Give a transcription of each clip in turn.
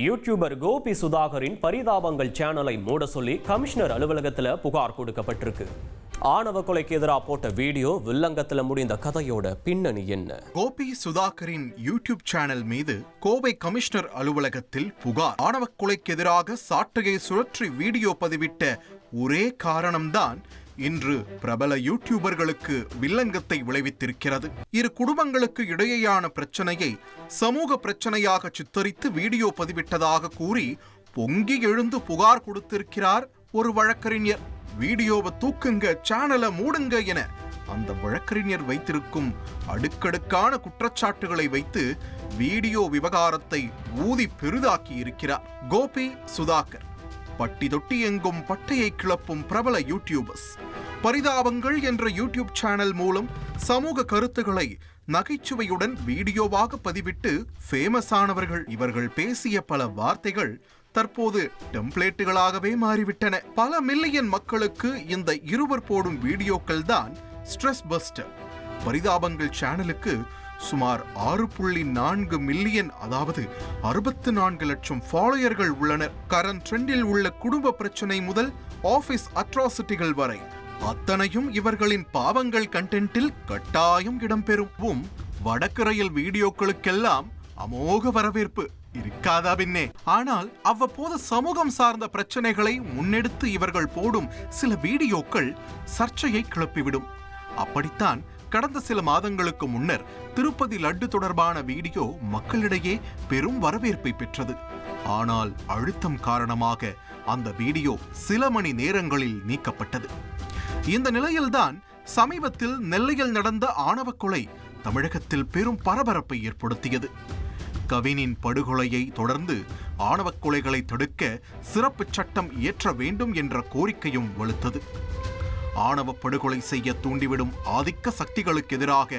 YouTuber Gopi சுதாகரின் பரிதாபங்கள் சேனலை மூட சொல்லி கமிஷனர் அலுவலகத்தில் புகார் கொடுக்கப்பட்டிருக்கு. ஆணவ கொலைக்கு எதிராக போட்ட வீடியோ வில்லங்கத்துல முடிந்த கதையோட பின்னணி என்ன? கோபி சுதாகரின் யூடியூப் சேனல் மீது கோவை கமிஷனர் அலுவலகத்தில் புகார். ஆணவ கொலைக்கு எதிராக சாட்டையை சுழற்றி வீடியோ பதிவிட்ட ஒரே காரணம்தான் இன்று பிரபல யூடியூபர்களுக்கு வில்லங்கத்தை விளைவித்திருக்கிறது. இரு குடும்பங்களுக்கு இடையேயான பிரச்சனையை சமூக பிரச்சனையாக சித்தரித்து வீடியோ பதிவிட்டதாக கூறி பொங்கி எழுந்து புகார் கொடுத்திருக்கிறார் ஒரு வழக்கறிஞர். வீடியோவை தூக்குங்க, சேனலை மூடுங்க என அந்த வழக்கறிஞர் வைத்திருக்கும் அடுக்கடுக்கான குற்றச்சாட்டுகளை வைத்து வீடியோ விவகாரத்தை ஊதி பெரிதாக்கி இருக்கிறார். கோபி சுதாகர் பட்டி தொட்டி எங்கும் பட்டையை கிளப்பும் பிரபல யூடியூபர்ஸ். பரிதாபங்கள் என்ற யூடியூப் சேனல் மூலம் சமூக கருத்துக்களை நகைச்சுவையுடன் வீடியோவாக பதிவிட்டு ஃபேமஸ் ஆனவர்கள். இவர்கள் பேசிய பல வார்த்தைகள் தற்போது டெம்ப்ளேட்டுகளாகவே மாறிவிட்டன. பல மில்லியன் மக்களுக்கு இந்த இருவர் போடும் வீடியோக்கள் தான் ஸ்ட்ரெஸ் பஸ்டர். பரிதாபங்கள் சேனலுக்கு சுமார் 6.4 மில்லியன், அதாவது 64 லட்சம் ஃபாலோயர்கள் உள்ளனர். கரண்ட் ட்ரெண்டில் உள்ள குடும்ப பிரச்சனை முதல் ஆபீஸ் அட்ராசிட்டிகள் வரை அத்தனையும் இவர்களின் பாவங்கள் கண்டென்ட்டில் கட்டாயம் இடம்பெறும். வடக்கு வீடியோக்களுக்கெல்லாம் அமோக வரவேற்பு இருக்காதா பின்னே? ஆனால் அவ்வப்போது சமூகம் சார்ந்த பிரச்சனைகளை முன்னெடுத்து இவர்கள் போடும் சில வீடியோக்கள் சர்ச்சையை கிளப்பிவிடும். அப்படித்தான் கடந்த சில மாதங்களுக்கு முன்னர் திருப்பதி லட்டு தொடர்பான வீடியோ மக்களிடையே பெரும் வரவேற்பை பெற்றது. ஆனால் அழுத்தம் காரணமாக அந்த வீடியோ சில மணி நேரங்களில் நீக்கப்பட்டது. இந்த நிலையில்தான் சமீபத்தில் நெல்லையில் நடந்த ஆணவ கொலை தமிழகத்தில் பெரும் பரபரப்பை ஏற்படுத்தியது. கவினின் படுகொலையை தொடர்ந்து ஆணவ கொலைகளை தடுக்க சிறப்பு சட்டம் இயற்ற வேண்டும் என்ற கோரிக்கையும் வலுத்தது. ஆணவ படுகொலை செய்ய தூண்டிவிடும் ஆதிக்க சக்திகளுக்கு எதிராக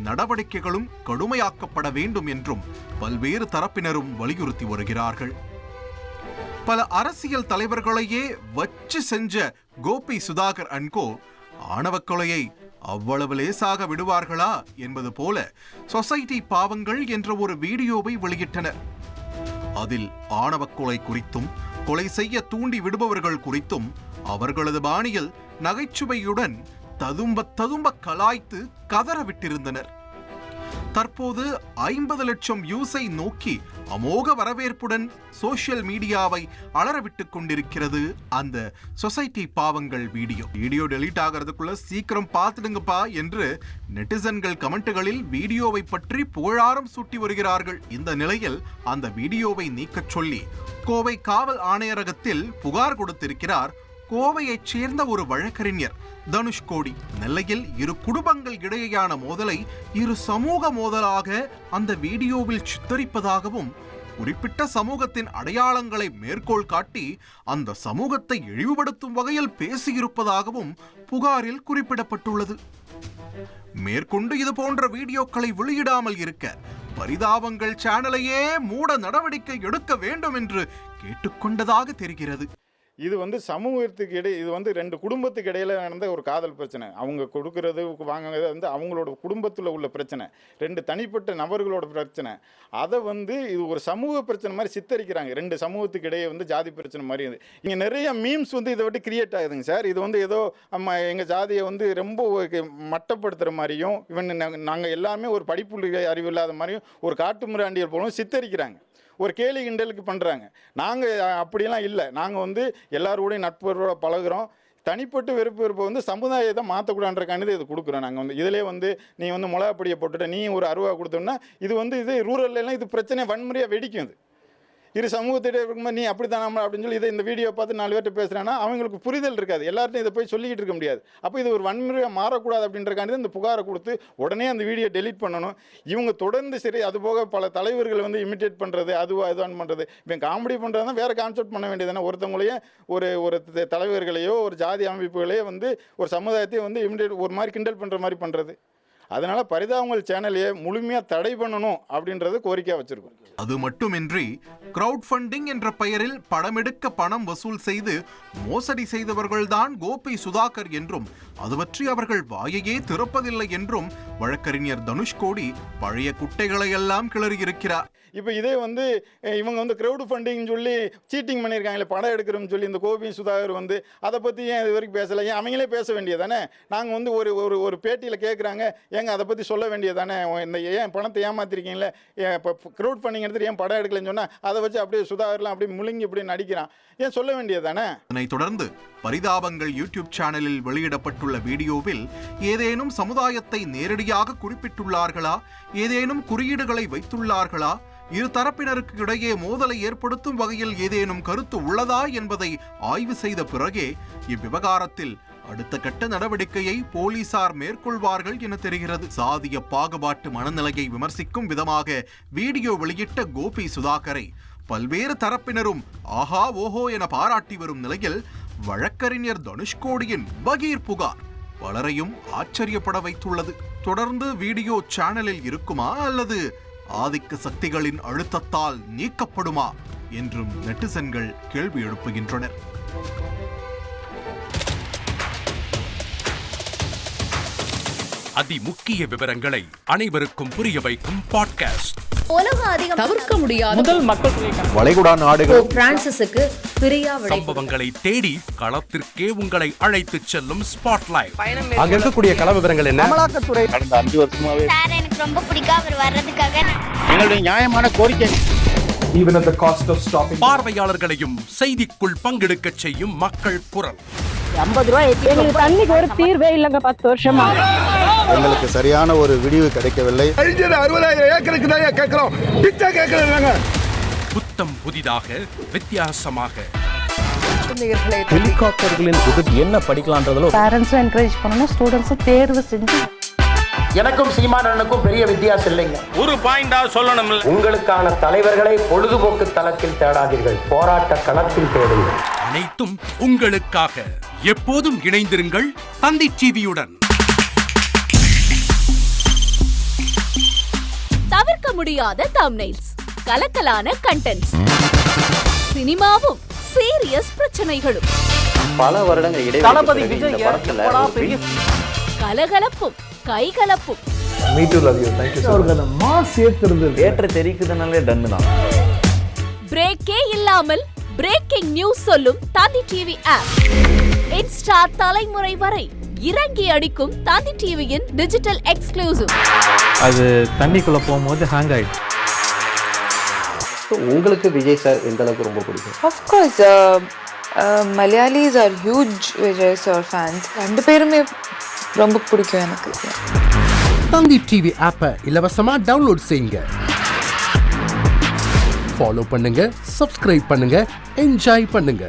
நடவடிக்கைகளும் கடுமையாக்கப்பட வேண்டும் என்றும் பல்வேறு தரப்பினரும் வலியுறுத்தி வருகிறார்கள். பல அரசியல் தலைவர்களையே வச்சு செஞ்ச கோபி சுதாகர் அன்கோ ஆணவ கொலையை அவ்வளவு லேசாக விடுவார்களா என்பது போல சொசைட்டி பாவங்கள் என்ற ஒரு வீடியோவை வெளியிட்டனர். அதில் ஆணவ கொலை குறித்தும் கொலை செய்ய தூண்டி விடுபவர்கள் குறித்தும் அவர்களது பாணியில் நகைச்சுவையுடன் ததும்ப கலாய்த்து கதற விட்டிருந்தனர். தற்போது 50 லட்சம் வியூஸை நோக்கி அமோக வரவேற்புடன் சோசியல் மீடியாவை அலறவிட்டுக் கொண்டிருக்கிறது அந்த சொசைட்டி பாவங்கள் வீடியோ டெலீட் ஆகிறதுக்குள்ள சீக்கிரம் பார்த்துடுங்கப்பா என்று நெட்டிசன்கள் கமெண்ட்டுகளில் வீடியோவை பற்றி புகழாரம் சூட்டி வருகிறார்கள். இந்த நிலையில் அந்த வீடியோவை நீக்கச் சொல்லி கோவை காவல் ஆணையரகத்தில் புகார் கொடுத்திருக்கிறார் கோவையைச் சேர்ந்த ஒரு வழக்கறிஞர் தனுஷ்கோடி. நெல்லையில் இரு குடும்பங்கள் இடையேயான மோதலை இரு சமூக மோதலாக அந்த வீடியோவில் சித்தரிப்பதாகவும் குறிப்பிட்ட சமூகத்தின் அடையாளங்களை மேற்கோள் காட்டி அந்த சமூகத்தை இழிவுபடுத்தும் வகையில் பேசியிருப்பதாகவும் புகாரில் குறிப்பிடப்பட்டுள்ளது. மேற்கொண்டு இது போன்ற வீடியோக்களை வெளியிடாமல் இருக்க பரிதாபங்கள் சேனலையே மூட நடவடிக்கை எடுக்க வேண்டும் என்று கேட்டுக்கொண்டதாக தெரிகிறது. இது சமூகத்துக்கு இடையே, இது 2 குடும்பத்துக்கு இடையில நடந்த ஒரு காதல் பிரச்சனை. அவங்க கொடுக்கறது வாங்குறது அவங்களோட குடும்பத்தில் உள்ள பிரச்சனை, 2 தனிப்பட்ட நபர்களோட பிரச்சனை. அதை இது ஒரு சமூக பிரச்சனை மாதிரி சித்தரிக்கிறாங்க. 2 சமூகத்துக்கு இடையே ஜாதி பிரச்சனை மாதிரி. இங்கே நிறைய மீம்ஸ் இதை விட்டு கிரியேட் ஆகுதுங்க சார். இது ஏதோ எங்கள் ஜாதியை ரொம்ப மட்டப்படுத்துகிற மாதிரியும், நாங்கள் எல்லாமே ஒரு படிப்பு அறிவு இல்லாத மாதிரியும் ஒரு காட்டு மிராண்டியர் போலும் சித்தரிக்கிறாங்க. ஒரு கேலி கிண்டலுக்கு பண்ணுறாங்க. நாங்கள் அப்படியெல்லாம் இல்லை. நாங்கள் எல்லாரோடையும் நட்புறவோட பழகுறோம். தனிப்பட்டு வெறுப்பு சமுதாயத்தை மாற்றக்கூடாதுன்றக்கானது இது கொடுக்குறோம். நாங்கள் இதிலே நீ மிளகாப்பொடியை போட்டுட்டு நீ ஒரு 60 கொடுத்தோம்னா இது ரூரல்லாம் இது பிரச்சனை வன்முறையாக வெடிக்கும். இரு சமூகத்திட்ட இருக்கும்போது நீ அப்படி தான் நம்ம அப்படின்னு சொல்லி இந்த வீடியோ பார்த்து 4 பேர்ட்ட பேசுகிறான்னா அவங்களுக்கு புரிதல் இருக்காது. எல்லார்ட்டையும் இதை போய் சொல்லிக்கிட்டு இருக்க முடியாது. அப்போ இது ஒரு வன்முறையாக மாறக்கூடாது அப்படின்றக்காண்டி இந்த புகாரை கொடுத்து உடனே அந்த வீடியோ டெலீட் பண்ணணும். இவங்க தொடர்ந்து சரி, அதுபோக பல தலைவர்கள் இமிட்டேட் பண்ணுறது, அதுவான் பண்ணுறது, இவன் காமெடி பண்ணுறதுனா வேறு கான்செப்ட் பண்ண வேண்டியதுனா ஒருத்தவங்களையே ஒரு தலைவர்களையோ ஒரு ஜாதி அமைப்புகளையோ ஒரு சமுதாயத்தையும் இமிட்டேட் ஒரு மாதிரி கிண்டல் பண்ணுற மாதிரி பண்ணுறது. அதனால பரிதாபங்கள் சேனலையே முழுமையா தடை பண்ணணும் அப்படின்றது கோரிக்கையா வச்சிருக்கோம். அது மட்டுமின்றி கிரவுட் ஃபண்டிங் என்ற பெயரில் படமெடுக்க பணம் வசூல் செய்து மோசடி செய்தவர்கள்தான் கோபி சுதாகர் என்றும் அது பற்றி அவர்கள் வாயையே திறப்பதில்லை என்றும் வழக்கறிஞர் தனுஷ்கோடி பழைய குட்டைகளை எல்லாம் கிளறியிருக்கிறார். இப்போ இதே வந்து இவங்க வந்து க்ரௌடு ஃபண்டிங்னு சொல்லி சீட்டிங் பண்ணியிருக்காங்களே, படம் எடுக்கிறோம்னு சொல்லி இந்த கோபி சுதாகர் வந்து அதை பற்றி ஏன் இது வரைக்கும் பேசலை? ஏன் அவங்களே பேச வேண்டியதானே? நாங்கள் வந்து ஒரு பேட்டியில் கேட்குறாங்க, ஏங்க அதை பற்றி சொல்ல வேண்டியதானே? இந்த ஏன் பணத்தை ஏமாத்திருக்கீங்களே, இப்போ க்ரௌட் ஃபண்டிங் எடுத்துட்டு ஏன் படம் எடுக்கலன்னு சொன்னால் அதை வச்சு அப்படியே சுதாகர்லாம் அப்படியே முழுங்கி இப்படி நடிக்கிறான், ஏன் சொல்ல வேண்டியதானே? இதனைத் தொடர்ந்து பரிதாபங்கள் யூடியூப் சேனலில் வெளியிடப்பட்டுள்ள வீடியோவில் ஏதேனும் சமுதாயத்தை நேரடியாக குறிப்பிட்டுள்ளார்களா, ஏதேனும் குறியீடுகளை வைத்துள்ளார்களா, இரு தரப்பினருக்கு இடையே மோதலை ஏற்படுத்தும் வகையில் ஏதேனும் கருத்து உள்ளதா என்பதை ஆய்வு செய்த பிறகே இவ்விவகாரத்தில் அடுத்த கட்ட நடவடிக்கையை போலீசார் மேற்கொள்வார்கள் என தெரிகிறது. சாதிய பாகுபாட்டு மனநிலையை விமர்சிக்கும் விதமாக வீடியோ வெளியிட்ட கோபி சுதாகரை பல்வேறு தரப்பினரும் ஆஹா ஓஹோ என பாராட்டி வரும் நிலையில் வழக்கறிஞர் தனுஷ்கோடியின் பகீர் புகார் பலரையும் ஆச்சரியப்பட வைத்துள்ளது. தொடர்ந்து வீடியோ சேனலில் இருக்குமா அல்லது ஆதிக்க சக்திகளின் அழுத்தத்தால் நீக்கப்படுமா என்றும் நெட்டிசன்கள் கேள்வி எழுப்புகின்றனர். அதிமுக்கிய விவரங்களை அனைவருக்கும் புரிய வைக்கும் பாட்காஸ்ட். உலக அதிகம் தவிர்க்க முடியாத முதல் மக்கள் வளைகுடா நாடுகள் பிரான்சிஸுக்கு பிரியா சம்பவங்களை தேடி களத்திற்கே உங்களை அழைத்துச் செல்லும் ஸ்பாட்லைட். அங்க இருக்கக்கூடிய கள விவரங்கள் என்ன? அமலாக்கத்துறை கடந்த 5 வருஷமாவே சார் எனக்கு ரொம்ப பிடிக்கும் அவர் வர்றதுக்காக. எங்களுடைய நியாயமான கோரிக்கை. Even at the cost of stopping. பார்வையாளர்களையும் செய்திக்குள் பங்கெடுக்க செய்யும் மக்கள் குரல். 50 ரூபாய் எங்களுக்கு தண்ணிக்கு ஒரு தீர்வே இல்லைங்க 10 வருஷமா. எங்களுக்கு சரியான ஒரு விடிவு கிடைக்கவில்லை. 60,000 ஏக்கருக்கு தான் கேட்கிறோம், பிச்சை கேட்கறாங்க. புத்தம் புதிதாக வித்தியாசமாக ஹெலிகாப்டர்களின் உதவி என்ன படிக்கலாம்ன்றதுல பேரண்ட்ஸும் என்கரேஜ் பண்ணணும், ஸ்டூடெண்ட்ஸும் தேர்வு செஞ்சு. எனக்கும் சீமானனுக்கும் பெரிய வித்தியாசம் இல்லைங்க. ஒரு பாயிண்டா சொல்லணும். உங்களுக்கான தலைவர்களை பொழுதுபோக்கு தளத்தில் தேடாதீர்கள், போராட்ட களத்தில் தேடுங்கள். அனைத்தும் உங்களுக்காக. எப்போதும் இணைந்திருங்கள் தந்தி டிவியுடன். தவிர்க்க முடியாத தம்ப்நெயில்ஸ், கலக்கலான கண்டென்ட்ஸ், சினிமாவும் சீரியஸ் பிரச்சனைகளும், பல வருடங்கள் தளபதி இடைவெளி விஜய் இந்த படத்துல கலகலப்பும் கைகலப்பும். Me too love you. Thank you so much. Mass ஏத்துறது ஏற்ற தெரிக்குதுனாலே டன்னு தான். பிரேக்கே இல்லாமல் பிரேக்கிங் நியூஸ் சொல்லும் தந்தி டிவி ஆப். இன்ஸ்டா தலைமுறை வரை இறங்கி அடிக்கும் தந்தி டிவியின் டிஜிட்டல் எக்ஸ்க்ளூசிவ். அது தண்ணிக்குள்ள போகும்போது ஹேங் ஆயிடுச்சு. உங்களுக்கு விஜய் சார் எந்த அளவுக்கு ரொம்ப பிடிக்கும்? Of course, Malayalis are huge Vijay sir fans. ரெண்டு பேருமே ரொம்ப பிடிக்கும் எனக்கு. தந்தி டிவி ஆப்பை இலவசமா டவுன்லோட் செய்யுங்க, ஃபாலோ பண்ணுங்க, சப்ஸ்கிரைப் பண்ணுங்க, என்ஜாய் பண்ணுங்க.